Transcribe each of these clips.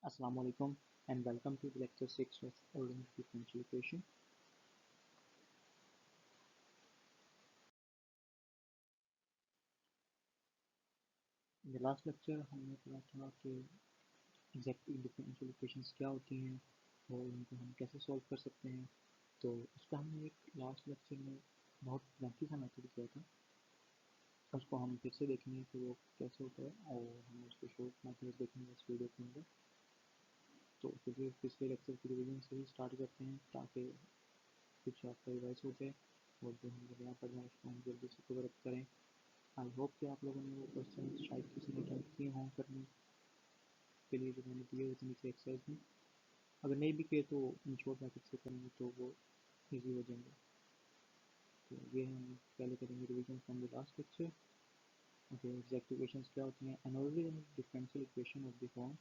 Assalamu alaikum and welcome to the lecture 6 of ordinary differential equation. In the last lecture हमने पढ़ा था कि exact differential equations क्या होती हैं और उनको हम कैसे सॉल्व कर सकते हैं। तो उसका हमने एक लास्ट लेक्चर में बहुत लेंथी सा मेथड किया था, उसको हम फिर से देखेंगे कि वो कैसे होता है और हम उसके शॉर्ट मेथड्स देखेंगे इस वीडियो के अंदर। तो फिर पिछले लेक्चर की रिवीजन से ही स्टार्ट करते हैं ताकि कुछ आपका रिवाइज हो जाए और जो हम लोग यहाँ पढ़ रहे हैं उसको हम जल्दी से कवर अप करें। आई होप कि आप लोगों ने वो क्वेश्चन शायद किसी ने अटेम्प्ट किए हों करने के लिए जो मैंने दिए हुए थे नीचे एक्सरसाइज में। अगर नहीं भी किए तो इन शॉर्ट मेथड से करेंगे तो वो इजी हो जाएंगे। तो ये हम पहले करेंगे revision from the last lecture. Okay, exact equations क्या होती हैं? An ordinary differential equation of the form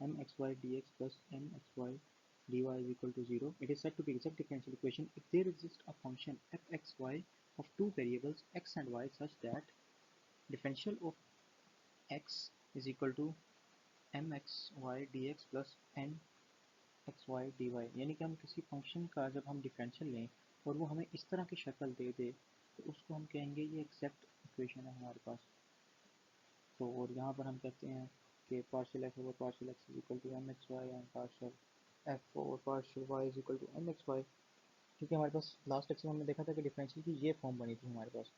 mxy dx plus mxy dy is equal to 0. It is said to be exact differential equation if there exists a function fxy of two variables x and y such that differential of x is equal to mxy dx plus nxy dy। यानी कि हम किसी function का जब हम differential लें और वो हमें इस तरह की शक्ल दे दे तो उसको हम कहेंगे ये एग्जैक्ट इक्वेशन है हमारे पास। तो और यहाँ पर हम कहते हैं कि partial f over partial x is equal to m x y and partial f over partial y is equal to m x y. क्योंकि हमारे पास लास्ट लेक्चर में हमने देखा था कि डिफरेंशियल की ये फॉर्म बनी थी हमारे पास,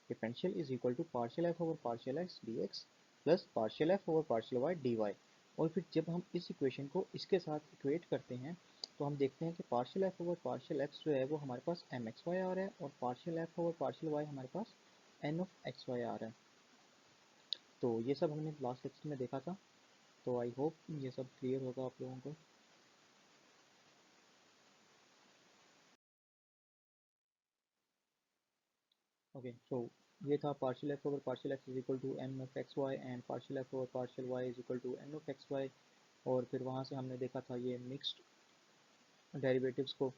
differential is equal to partial f over partial x d x plus partial f over partial y d y. और फिर जब हम इस इक्वेशन को इसके साथ इक्वेट करते हैं तो हम देखते हैं कि partial f over partial x जो है वो हमारे पास एम एक्स वाई आ रहा है और partial f over partial y हमारे पास एन ऑफ एक्स वाई आ रहा है। तो ये सब हमने लास्ट लेक्चर में देखा था, तो आई होप ये सब क्लियर होगा आप लोगों को। ओके, सो ये था partial f over partial x is equal to m of x y and partial f over partial y is equal to n of x y. और फिर वहाँ से हमने देखा था ये मिक्स्ड डेरिवेटिव्स को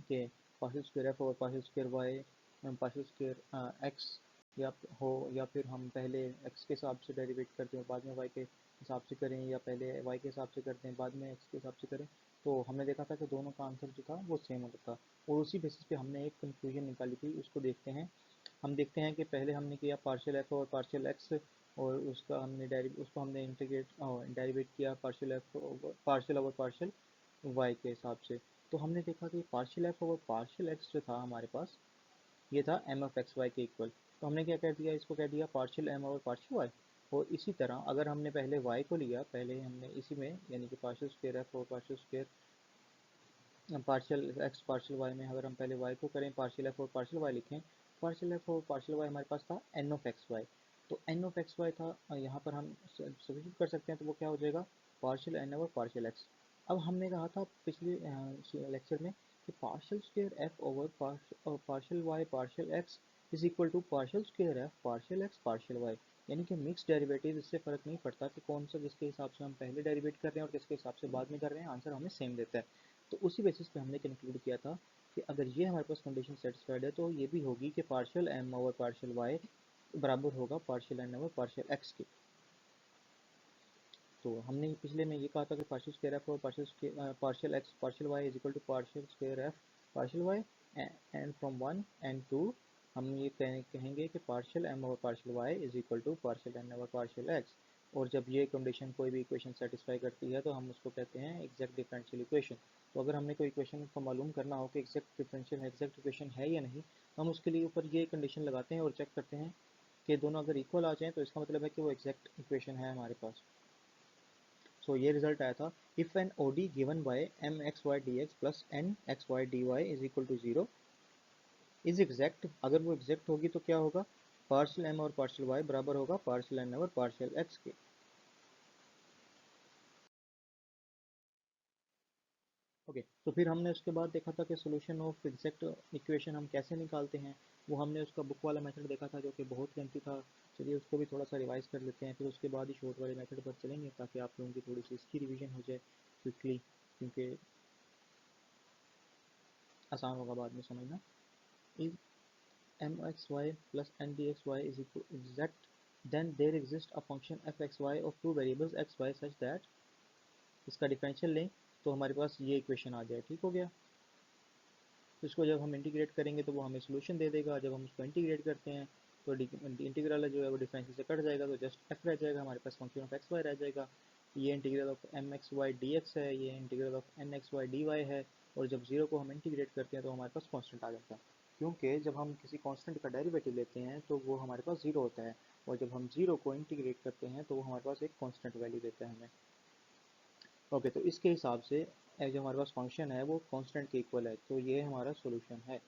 कि partial square f over partial square y partial square x या हो, या फिर हम पहले एक्स के हिसाब से डेरिवेट करते हैं बाद में वाई के हिसाब से करें, या पहले वाई के हिसाब से करते हैं बाद में एक्स के हिसाब से करें। तो हमने देखा था कि दोनों का आंसर जो था वो सेम होता था और उसी बेसिस पे हमने एक कंक्लूजन निकाली थी, उसको देखते हैं। हम देखते हैं कि पहले हमने किया पार्शियल एफ और पार्शियल एक्स और उसका हमने उसको हमने इंटीग्रेट डेरिवेट किया partial f partial over partial y के हिसाब से। तो हमने देखा कि partial f over partial x जो था हमारे पास ये था एम ऑफ एक्स वाई के इक्वल। तो हमने क्या कर दिया, इसको कह दिया partial m over partial y. और इसी तरह अगर हमने पहले वाई को लिया, पहले हमने इसी में यानी कि पार्शियल स्क्वायर एफ और partial square partial x partial y में अगर हम पहले वाई को करें पार्शियल एफ और पार्शियल वाई लिखें, पार्शियल एफ और पार्शियल वाई हमारे पास था एन ऑफ एक्स वाई। तो एन ऑफ एक्स वाई था, यहाँ पर हम सब्स्टिट्यूट कर सकते हैं तो वो क्या हो जाएगा partial n over partial x. अब हमने कहा था पिछले लेक्चर में कि partial square f over partial y partial x is equal to partial square f partial x partial y. यानी कि मिक्स डेरिवेटिव, इससे फ़र्क नहीं पड़ता कि कौन सा जिसके हिसाब से हम पहले डेरिवेट कर रहे हैं और किसके हिसाब से बाद में कर रहे हैं, आंसर हमें सेम देता है। तो उसी बेसिस पे हमने कंक्लूड किया था कि अगर ये हमारे पास कंडीशन सेटिस्फाइड है तो ये भी होगी कि partial m over partial y बराबर होगा partial n over partial x के। तो हमने पिछले में ये कहा था कि पार्शियल स्क्वायर एफ और partial x partial y is equal to partial square f partial y and from 1 and 2 हम ये कहेंगे कि partial m over partial y is equal to partial n over partial x. और जब ये condition कोई भी इक्वेशन सेटिस्फाई करती है तो हम उसको कहते हैं एग्जैक्ट डिफरेंशियल इक्वेशन। तो अगर हमने कोई इक्वेशन को मालूम करना हो कि एग्जैक्ट डिफरेंशियल है, एग्जैक्ट इक्वेशन है या नहीं, तो हम उसके लिए ऊपर ये कंडीशन लगाते हैं और चेक करते हैं कि दोनों अगर इक्वल आ जाएँ तो इसका मतलब है कि वो एग्जैक्ट इक्वेशन है हमारे पास। सो ये रिजल्ट आया था if an ODE given by m x y d x plus n x y d y is equal to 0 is exact. अगर वो एग्जैक्ट होगी तो क्या होगा, पार्शियल एम और पार्शियल वाई बराबर होगा पार्शियल एन और पार्शियल एक्स के। ओके, तो फिर हमने उसके बाद देखा था कि सोल्यूशन ऑफ एग्जैक्ट इक्वेशन हम कैसे निकालते हैं, वो हमने उसका बुक वाला मेथड देखा था जो कि बहुत लेंथी था। चलिए उसको भी थोड़ा सा रिवाइज कर लेते हैं, फिर उसके बाद ही शॉर्ट वाले मेथड पर चलेंगे ताकि आप लोगों की थोड़ी सी इसकी रिवीजन हो जाए क्विकली, क्योंकि आसान होगा बाद में समझना। Is m x y plus n d x y is equal exact then there exists a function f(x, y) of two variables x, y such that, इसका डिफरेंशियल लें तो हमारे पास ये इक्वेशन आ जाए। ठीक हो गया। तो इसको जब हम इंटीग्रेट करेंगे तो वो हमें सोल्यूशन दे देगा। जब हम उसको इंटीग्रेट करते हैं तो इंटीग्रल जो है वो डिफरेंशियल से कट जाएगा, तो जस्ट एफ रह जाएगा, हमारे पास फंक्शन ऑफ एक्स वाई रह जाएगा। ये integral of m x y d x है, ये integral of n x y d y है। और जब जीरो को हम इंटीग्रेट करते हैं तो हमारे पास कॉन्स्टेंट आ जाता है, क्योंकि जब हम किसी कॉन्स्टेंट का डेरिवेटिव लेते हैं तो वो हमारे पास जीरो होता है, और जब हम जीरो को इंटीग्रेट करते हैं तो वो हमारे पास एक कॉन्स्टेंट वैल्यू देता है हमें। ओके, तो इसके हिसाब से जो हमारे पास फंक्शन है वो कांस्टेंट के इक्वल है, तो ये हमारा सॉल्यूशन है।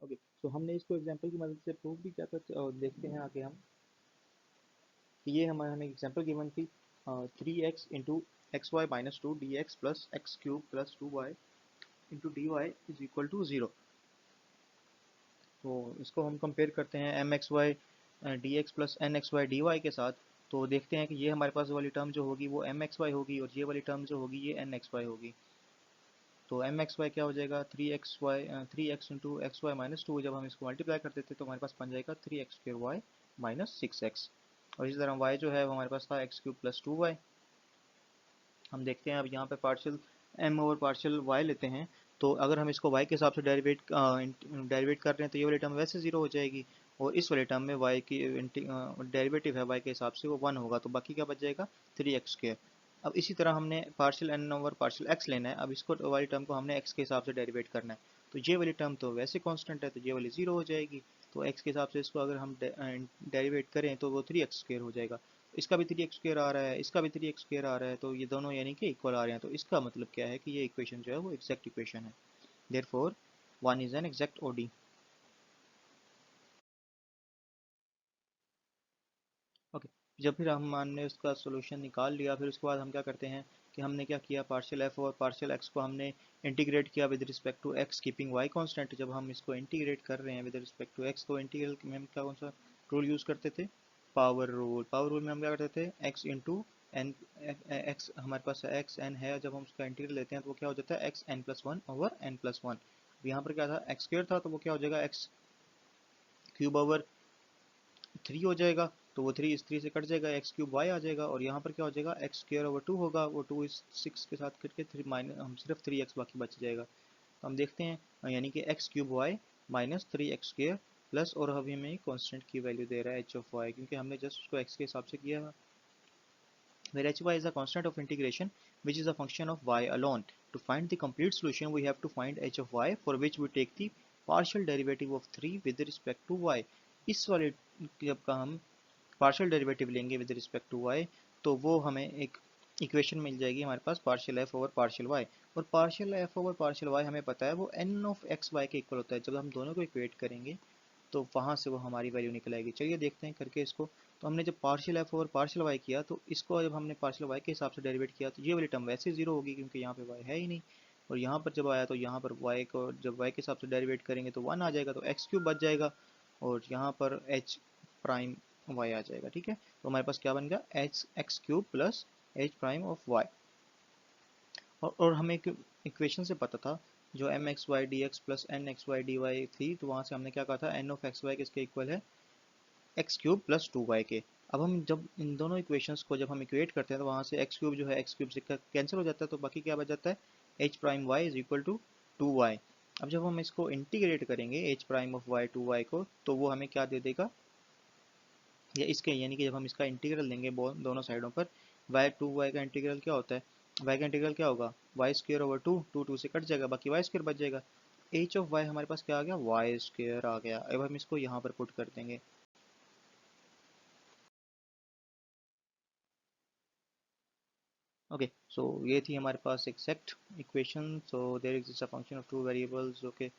ओके, तो हमने इसको एग्जांपल की मदद से प्रूव भी क्या करते और देखते हैं आगे हम कि ये हमें एग्जांपल गिवन थी 3x into x y minus two d x plus x cube plus two y into d y is equal to zero. तो इसको हम कंपेयर करते हैं m x y d x plus n x y d y के साथ। तो देखते हैं कि ये हमारे पास वाली टर्म जो होगी वो एम एक्स वाई होगी, और ये वाली टर्म जो होगी ये एन एक्स वाई होगी। तो एम एक्स वाई क्या हो जाएगा, three x into x y minus two. जब हम इसको मल्टीप्लाई कर देते तो हमारे पास बन जाएगा three x square y minus six x. और इसी तरह वाई जो है वो हमारे पास था x cube plus two y. हम देखते हैं अब यहाँ पे partial m over partial y लेते हैं। तो अगर हम इसको वाई के हिसाब से डेरिवेट कर रहे हैं तो ये वाली टर्म वैसे ज़ीरो हो जाएगी, और इस वाले टर्म में वाई की डेरिवेटिव है वाई के हिसाब से वो वन होगा, तो बाकी क्या बच जाएगा थ्री एक्स स्क्र। अब इसी तरह हमने partial n over partial x लेना है। अब इसको वाली टर्म को हमने एक्स के हिसाब से डेरिवेट करना है। तो ये वाली टर्म तो वैसे कांस्टेंट है, तो ये वाली ज़ीरो हो जाएगी। तो एक्स के हिसाब से इसको अगर हम डेरिवेट करें तो वो थ्री एक्स स्क्र हो जाएगा। इसका भी थ्री एक्स स्क्र आ रहा है, इसका भी थ्री एक्स स्क्र आ रहा है, तो ये दोनों यानी कि इक्वल आ रहे हैं। तो इसका मतलब क्या है कि ये इक्वेशन जो है वो एग्जैक्ट इक्वेशन है। Therefore one is an exact ODE. Okay, जब फिर हमने उसका सोल्यूशन निकाल लिया, फिर उसके बाद हम क्या करते हैं कि हमने क्या किया, पार्शियल एफ और पार्शियल एक्स को हमने इंटीग्रेट किया with respect to x keeping y constant. जब हम इसको इंटीग्रेट कर रहे हैं विद रिस्पेक्ट टू एक्स, तो इंटीग्रल में हम क्या कौन सा रूल यूज़ करते थे, पावर रूल। पावर रूल में हम क्या करते थे, एक्स इंटू एन, एक्स हमारे पास एक्स एन है, जब हम उसका इंटीग्रल लेते हैं तो वो क्या हो जाता है x n plus one over n plus one. यहाँ पर क्या था एक्स स्क्र था, तो वो क्या हो जाएगा एक्स क्यूब ओवर थ्री हो जाएगा। तो वो थ्री इस थ्री से कट जाएगा, एक्स क्यूब वाई आ जाएगा। और यहाँ पर क्या हो जाएगा एक्स स्क्र ओवर टू होगा, वो टू इस सिक्स के साथ कट के थ्री माइनस हम सिर्फ थ्री एक्स बाकी बच जाएगा। तो हम देखते हैं यानी कि x cube y minus three x square plus, और अभी हमें कॉन्स्टेंट की वैल्यू दे रहा है एच ऑफ वाई, क्योंकि हमने जस्ट उसको एक्स के हिसाब से किया है। Where hy is a constant of integration which is a function of y alone. To find the complete solution we have to find h of y, for which we take the partial derivative of 3 with respect to y. इस वाले जब का हम partial derivative लेंगे with respect to y, तो वो हमें एक इक्वेशन मिल जाएगी हमारे पास partial f over partial y. और partial f over partial y हमें पता है वो एन ऑफ एक्स वाई के इक्वल होता है। जब हम दोनों को इक्वेट करेंगे तो वहाँ से वो हमारी वैल्यू निकल आएगी। चलिए देखते हैं करके इसको। तो हमने जब partial f over partial y किया, तो इसको जब हमने पार्शियल वाई के हिसाब से डेरिवेट किया तो ये वाली टर्म वैसे जीरो होगी, क्योंकि यहाँ पे वाई है ही नहीं। और यहाँ पर जब आया तो यहाँ पर वाई को जब वाई के हिसाब से डेरिवेट करेंगे तो वन आ जाएगा, तो एक्स क्यूब बच जाएगा, और यहाँ पर एच प्राइम वाई आ जाएगा। ठीक है, तो हमारे पास क्या बन गया h x cube plus h prime of y. और हमें एक इक्वेशन से पता था जो m x y d x plus n x y d y थी, तो वहाँ से हमने क्या कहा था एन ऑफ एक्स वाई किसके इक्वल है x cube plus two y के। अब हम जब इन दोनों इक्वेशंस को जब हम इक्वेट करते हैं तो वहाँ से एक्स क्यूब जो है एक्स क्यूब से कैंसिल हो जाता है, तो बाकी क्या बच जाता है h prime y is equal to two y. अब जब हम इसको इंटीग्रेट करेंगे h prime of y two y को, तो वो हमें क्या दे देगा, या इसके यानी कि जब हम इसका इंटीग्रल लेंगे दोनों साइडों पर, वाई टू वाई का इंटीग्रल क्या होता है, वाई का इंटीग्रल क्या होगा y square over two, two two से कट जाएगा, बाकी वाई स्क्र बच जाएगा। एच ऑफ वाई हमारे पास क्या आ गया वाई स्क्र आ गया। अब हम इसको यहाँ पर पुट कर देंगे। ओके, सो ये थी हमारे पास exact equation. So there exist a function of two variables जो कि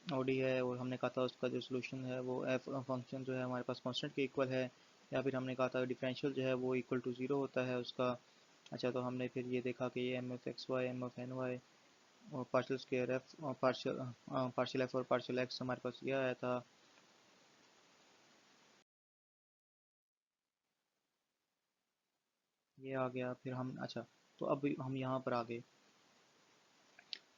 ओडी है, और हमने कहा था उसका जो सोल्यूशन है वो एफ फंक्शन जो है हमारे पास कांस्टेंट के इक्वल है, या फिर हमने कहा था डिफरेंशियल जो है वो इक्वल टू ज़ीरो होता है उसका। अच्छा, तो हमने फिर ये देखा कि ये m f x y m f n y और पार्शियल स्क्वायर एफ और पार्शियल एफ और पार्शियल एक्स हमारे पास ये आया था। ये आ गया फिर हम। अच्छा, तो अब हम यहाँ पर आ गए।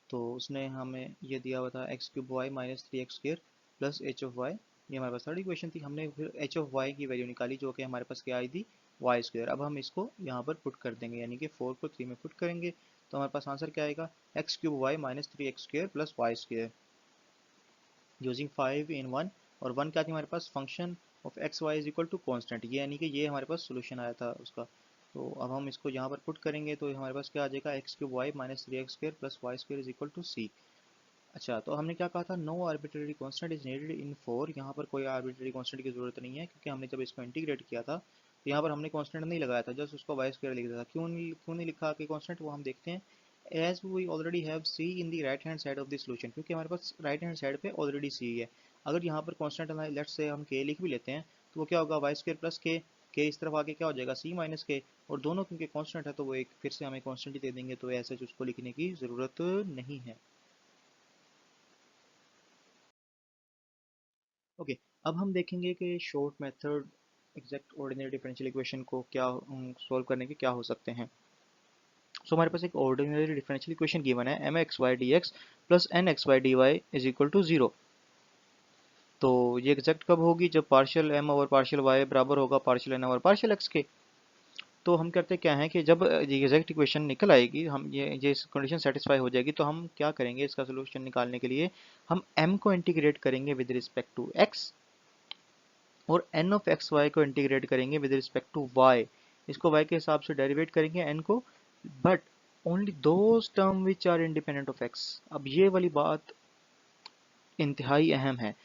तो उसने हमें ये दिया हुआ था x cube y minus three x square plus h of y. ये हमारे पास थर्ड इक्वेशन थी। हमने फिर एच ऑफ वाई की वैल्यू निकाली जो कि हमारे पास क्या आई थी, वाई स्क्वायर। अब हम इसको यहाँ पर पुट कर देंगे, यानी कि 4 को 3 में पुट करेंगे तो हमारे पास आंसर क्या आएगा, x cube y minus three x square plus y square using 5 in 1। और 1 क्या थी हमारे पास, function of x y is equal to constant, ये यानी कि ये हमारे पास सोल्यूशन आया था उसका। तो अब हम इसको यहाँ पर पुट करेंगे तो हमारे पास क्या आ जाएगा, x cube y minus three x square plus y square is equal to c. अच्छा, तो हमने क्या कहा था, no arbitrary constant is needed in four. यहाँ पर कोई आर्बिट्रेरी कांस्टेंट की जरूरत नहीं है क्योंकि हमने जब इसको इंटीग्रेट किया था तो यहाँ पर हमने कांस्टेंट नहीं लगाया था, जस्ट उसको वाई स्क्वायर लिख दिया था। क्यों नहीं लिखा कि कांस्टेंट, वो हम देखते हैं। As we already have c in the right hand side of the solution, क्योंकि हमारे पास राइट हैंड साइड पे ऑलरेडी सी है। अगर यहाँ पर कांस्टेंट लेट्स से हम के लिख भी लेते हैं तो वो क्या होगा, वाई स्क्वायर प्लस के इस तरफ आके क्या हो जाएगा, सी माइनस के। और दोनों क्योंकि कांस्टेंट है तो वो एक फिर से हमें कांस्टेंट ही दे देंगे, तो ऐसे उसको लिखने की ज़रूरत नहीं है। ओके, अब हम देखेंगे कि short method exact ordinary differential equation को क्या सॉल्व करने के क्या हो सकते हैं। सो हमारे पास एक ऑर्डिनरी डिफरेंशियल इक्वेशन गिवन है, m x y d x plus n x y d y is equal to zero. तो ये एग्जैक्ट कब होगी, जब partial m over partial y बराबर होगा partial n over partial x के। तो हम करते क्या है कि जब ये एग्जैक्ट इक्वेशन निकल आएगी, हम ये कंडीशन सेटिस्फाई हो जाएगी, तो हम क्या करेंगे, इसका सोल्यूशन निकालने के लिए हम m को इंटीग्रेट करेंगे विद रिस्पेक्ट टू x और n ऑफ एक्स वाई को इंटीग्रेट करेंगे विद रिस्पेक्ट टू y। इसको y के हिसाब से डेरिवेट करेंगे n को, but only those term which are independent of x। अब ये वाली बात इंतहाई अहम है,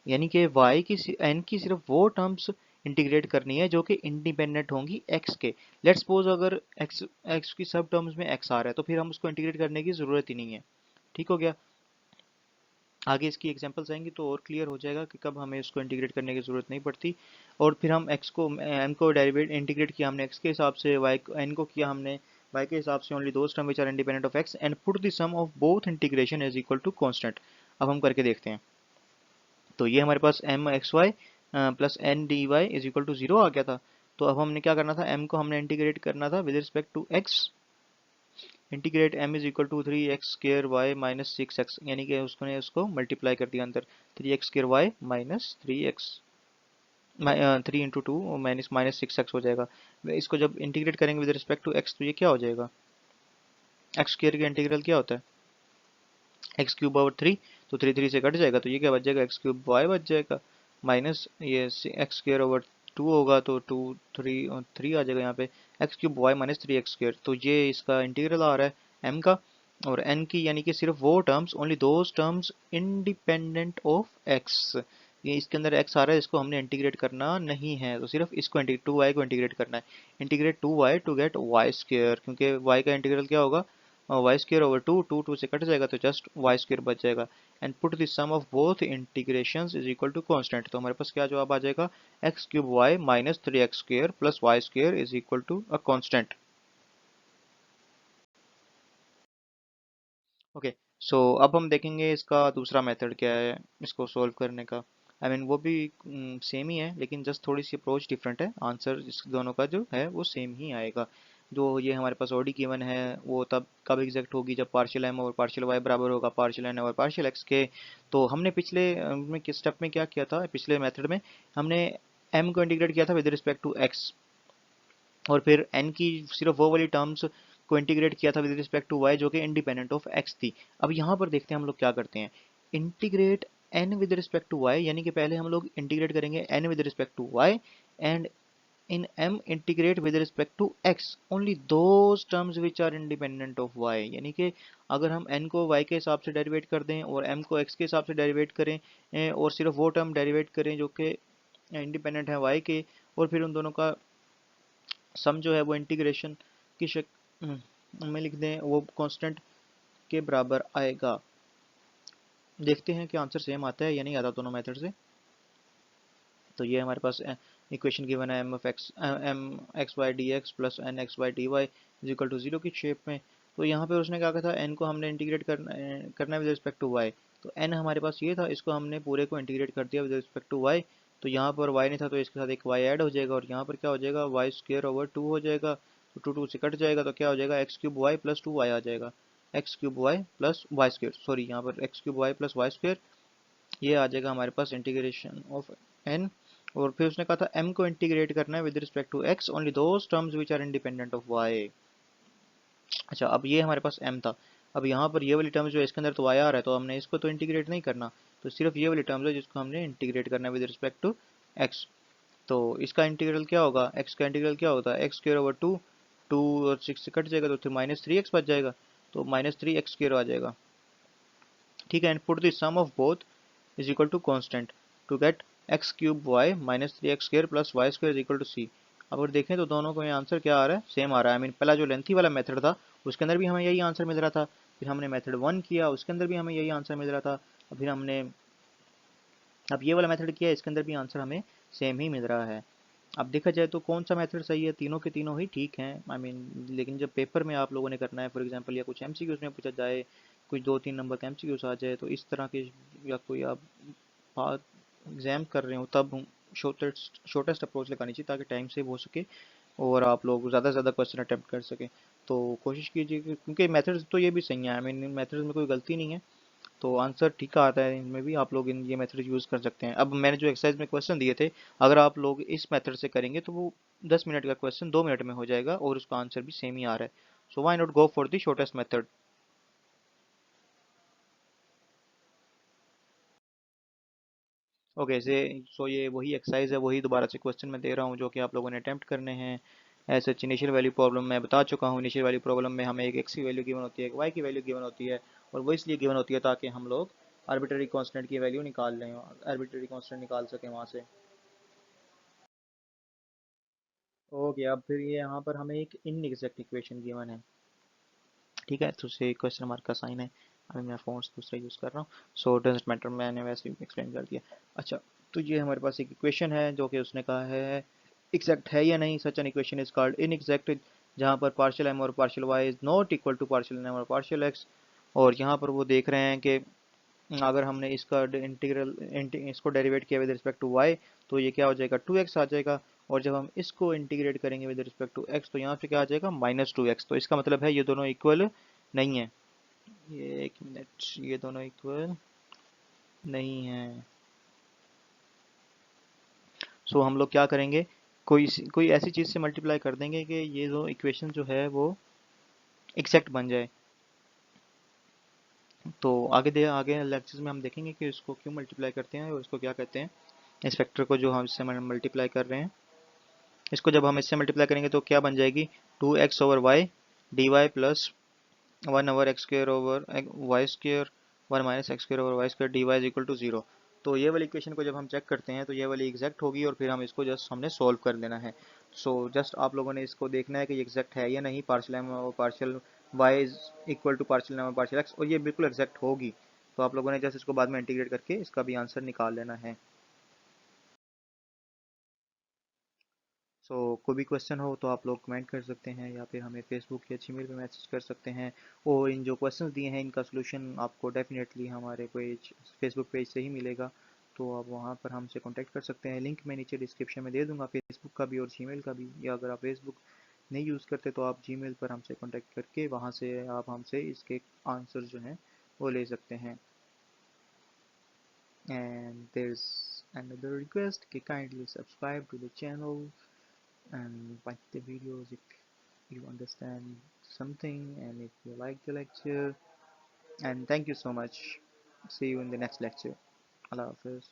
यानी कि y की n की सिर्फ वो टर्म्स इंटीग्रेट करनी है जो कि इंडिपेंडेंट होंगी x के। लेट्स सपोज अगर x की सब टर्म्स में x आ रहा है तो फिर हम उसको इंटीग्रेट करने की ज़रूरत ही नहीं है। ठीक हो गया, आगे इसकी एग्जांपल्स आएंगी तो और क्लियर हो जाएगा कि कब हमें इसको इंटीग्रेट करने की ज़रूरत नहीं पड़ती। और फिर हम x को m को डेरिवेट इंटीग्रेट किया हमने x के हिसाब से, y n को किया हमने y के हिसाब से, only those term which are independent of x and put the sum of both integration is equal to constant. अब हम करके देखते हैं। तो ये हमारे पास m x y plus n d y is equal to zero आ गया था। तो अब हमने क्या करना था, m को हमने इंटीग्रेट करना था with respect to x। Integrate m is equal to three x square y minus six x, यानी कि उसको मल्टीप्लाई कर दिया अंदर, three x square y minus three x, three into two minus minus six x हो जाएगा। इसको जब इंटीग्रेट करेंगे विद रिस्पेक्ट टू x तो ये क्या हो जाएगा, एक्स स्क्र का इंटीग्रल क्या होता है, एक्स क्यूब ओवर थ्री। तो थ्री थ्री से कट जाएगा तो ये क्या बच जाएगा, एक्स क्यूब वाई बच जाएगा, माइनस ये एक्स स्क्र ओवर टू होगा तो टू थ्री थ्री आ जाएगा यहाँ पे, x cube y minus three x square. तो ये इसका इंटीग्रल आ रहा है एम का और एन की, यानी कि सिर्फ वो terms, only those terms independent of x. ये इसके अंदर एक्स आ रहा है, इसको हमने इंटीग्रेट करना नहीं है, तो सिर्फ इसको टू वाई को इंटीग्रेट करना है। Integrate two y to get y square, क्योंकि वाई का इंटीग्रल क्या होगा, y square over two, two two से कट जाएगा तो जस्ट वाई स्क्र बच जाएगा। And put the sum of both integrations is equal to constant. तो हमारे पास क्या जवाब आ जाएगा, x cube y minus three x square plus y square is equal to a constant. Okay, so अब हम देखेंगे इसका दूसरा मेथड क्या है इसको सोल्व करने का। आई मीन वो भी सेम ही है लेकिन जस्ट थोड़ी सी अप्रोच डिफरेंट है, आंसर इस दोनों का जो है वो सेम ही आएगा। जो ये हमारे पास ओडी गिवन है वो तब कब एग्जैक्ट होगी, जब पार्शियल एम और पार्शियल वाई बराबर होगा पार्शियल एन और पार्शियल एक्स के। तो हमने पिछले में किस स्टेप में क्या किया था, पिछले मेथड में हमने एम को इंटीग्रेट किया था विद रिस्पेक्ट टू एक्स और फिर n की सिर्फ वो वाली टर्म्स को इंटीग्रेट किया था विद रिस्पेक्ट टू y जो कि इंडिपेंडेंट ऑफ x थी। अब यहाँ पर देखते हैं हम लोग क्या करते हैं, integrate n with respect to y, यानी कि पहले हम लोग इंटीग्रेट करेंगे n with respect to y and in m integrate with respect to x only those terms which are independent of y। यानी कि अगर हम n को y के हिसाब से डेरिवेट कर दें और m को x के हिसाब से डेरिवेट करें और सिर्फ वो टर्म डेरिवेट करें जो कि इंडिपेंडेंट है y के, और फिर उन दोनों का सम जो है वो इंटीग्रेशन की में लिख दें, वो कांस्टेंट के बराबर आएगा। देखते हैं कि आंसर सेम आता है या नहीं आता दोनों मेथड से। तो ये हमारे पास इक्वेशन गिवन है m x y d x plus n x y d y is equal to zero की शेप में। तो यहाँ पे उसने क्या कहा था, एन को हमने इंटीग्रेट करना है विद रिस्पेक्ट टू वाई। तो एन हमारे पास ये था, इसको हमने पूरे को इंटीग्रेट कर दिया विद रिस्पेक्ट टू वाई। तो यहाँ पर वाई नहीं था तो इसके साथ एक वाई ऐड हो जाएगा और यहाँ पर क्या हो जाएगा, वाई स्क्र ओवर टू हो जाएगा। तो टू टू से कट जाएगा तो क्या हो जाएगा, x cube y plus two y आ जाएगा। X cube y plus y square, sorry यहाँ पर x cube y plus y square, ये आ जाएगा हमारे पास इंटीग्रेशन ऑफ एन। और फिर उसने कहा था m को इंटीग्रेट करना है with respect to x only those terms which are independent of y। अच्छा, अब ये हमारे पास m था। अब यहाँ पर ये वाली टर्म्स जो है इसके अंदर तो y आ रहा है, तो हमने इसको तो इंटीग्रेट नहीं करना, तो सिर्फ ये वाली टर्म्स है जिसको हमने इंटीग्रेट करना है विद रिस्पेक्ट टू x। तो इसका इंटीग्रल क्या होगा, x का इंटीग्रल क्या होता है, x square over two, two और सिक्स से कट जाएगा तो फिर माइनस थ्री एक्स बच जाएगा, तो माइनस थ्री एक्स स्क्र आ जाएगा। ठीक है, and put the sum of both is equal to constant to get x cube y minus three x square plus y square is equal to c. अब अगर देखें तो दोनों को ये आंसर क्या आ रहा है, सेम आ रहा है। आई मीन पहला जो लेंथी वाला मेथड था उसके अंदर भी हमें यही आंसर मिल रहा था, फिर हमने मेथड वन किया उसके अंदर भी हमें यही आंसर मिल रहा था, फिर हमने अब ये वाला मेथड किया इसके अंदर भी आंसर हमें सेम ही मिल रहा है। अब देखा जाए तो कौन सा मेथड सही है, तीनों के तीनों ही ठीक हैं। आई मीन लेकिन जब पेपर में आप लोगों ने करना है फॉर एग्जांपल, या कुछ एमसीक्यूज में पूछा जाए, कुछ दो तीन नंबर के एमसीक्यूज आ जाए, तो इस तरह के, या कोई आप एग्जाम कर रहे हो तब शॉर्टेस्ट अप्रोच लगानी चाहिए ताकि टाइम सेव हो सके और आप लोग ज़्यादा से ज़्यादा क्वेश्चन अटेम्प्ट कर सकें। तो कोशिश कीजिए क्योंकि मेथड्स तो ये भी सही है, आई मीन मेथड्स में कोई गलती नहीं है, तो आंसर ठीक आता है इनमें भी। आप लोग इन ये मेथड यूज़ कर सकते हैं। अब मैंने जो एक्सरसाइज में क्वेश्चन दिए थे, अगर आप लोग इस मेथड से करेंगे तो वो 10 मिनट का क्वेश्चन 2 मिनट में हो जाएगा और उसका आंसर भी सेम ही आ रहा है। So why not go for the shortest method. Okay से, सो ये वही एक्सरसाइज है, वही दोबारा से क्वेश्चन मैं दे रहा हूँ जो कि आप लोगों ने अटेम्प्ट करने हैं। ऐसे इनिशियल वैल्यू प्रॉब्लम मैं बता चुका हूँ। इनिशियल वैल्यू प्रॉब्लम में हमें एक एक्स की वैल्यू गिवन होती है, एक वाई की वैल्यू गिवन होती है, और वो इसलिए गिवन होती है ताकि हम लोग आर्बिट्ररी कांस्टेंट की वैल्यू निकाल लें, आर्बिट्ररी कांस्टेंट निकाल सकें वहाँ से। ओके, अब फिर ये यहाँ पर हमें एक इनएग्जैक्ट इक्वेशन गिवन है। ठीक है, तो उसे क्वेश्चन मार्क का साइन है। अभी मैं फ़ोन दूसरा यूज़ कर रहा हूँ, सो डजेंट मैटर, मैंने वैसे ही एक्सप्लेन कर दिया। अच्छा, तो ये हमारे पास एक इक्वेशन है जो कि उसने कहा है एग्जैक्ट है या नहीं। Such an equation is called inexact जहाँ पर पार्शियल एम और partial y is not equal to partial m और पार्शियल एक्स। और यहाँ पर वो देख रहे हैं कि अगर हमने इसका इंटीग्रल इसको डेरिवेट किया विद रिस्पेक्ट टू वाई तो ये क्या हो जाएगा, टू एक्स आ जाएगा। और जब हम इसको इंटीग्रेट करेंगे विद रिस्पेक्ट टू एक्स तो यहाँ पे क्या आ जाएगा, माइनस टू एक्स। तो इसका मतलब है ये दोनों इक्वल नहीं है। ये एक मिनट, ये दोनों इक्वल नहीं है। सो हम लोग क्या करेंगे, कोई ऐसी चीज़ से मल्टीप्लाई कर देंगे कि ये दो इक्वेशन जो है वो एक्जैक्ट बन जाए। तो आगे लेक्चर्स में हम देखेंगे कि इसको क्यों मल्टीप्लाई करते हैं और इसको क्या कहते हैं, इस फैक्टर को जो हम इससे मल्टीप्लाई कर रहे हैं। इसको जब हम इससे मल्टीप्लाई करेंगे तो क्या बन जाएगी, two x over y d y plus one over x square over y square, one minus x square over y square d y is equal to zero. तो ये वाली इक्वेशन को जब हम चेक करते हैं तो ये वाली एग्जैक्ट होगी और फिर हम इसको जस्ट हमने सॉल्व कर लेना है। सो जस्ट आप लोगों ने इसको देखना है कि ये एग्जैक्ट है या नहीं, पार्शियल एम और partial y is equal to partial m और पार्शियल एक्स, और ये बिल्कुल एग्जैक्ट होगी। तो आप लोगों ने जस्ट इसको बाद में इंटीग्रेट करके इसका भी आंसर निकाल लेना है। सो कोई भी क्वेश्चन हो तो आप लोग कमेंट कर सकते हैं या फिर हमें फेसबुक या जीमेल पे मैसेज कर सकते हैं। और इन जो क्वेश्चंस दिए हैं इनका सोल्यूशन आपको डेफिनेटली हमारे पेज फेसबुक पेज से ही मिलेगा, तो आप वहाँ पर हमसे कांटेक्ट कर सकते हैं। लिंक मैं नीचे डिस्क्रिप्शन में दे दूँगा फेसबुक का भी और जीमेल का भी, या अगर आप फेसबुक नहीं यूज़ करते तो आप जीमेल पर हमसे कांटेक्ट करके वहाँ से आप हमसे इसके आंसर जो हैं वो ले सकते हैं। And there is another request कि kindly subscribe to the channel and watch the videos if you understand something and if you like the lecture. And thank you so much. See you in the next lecture. Allah Hafiz.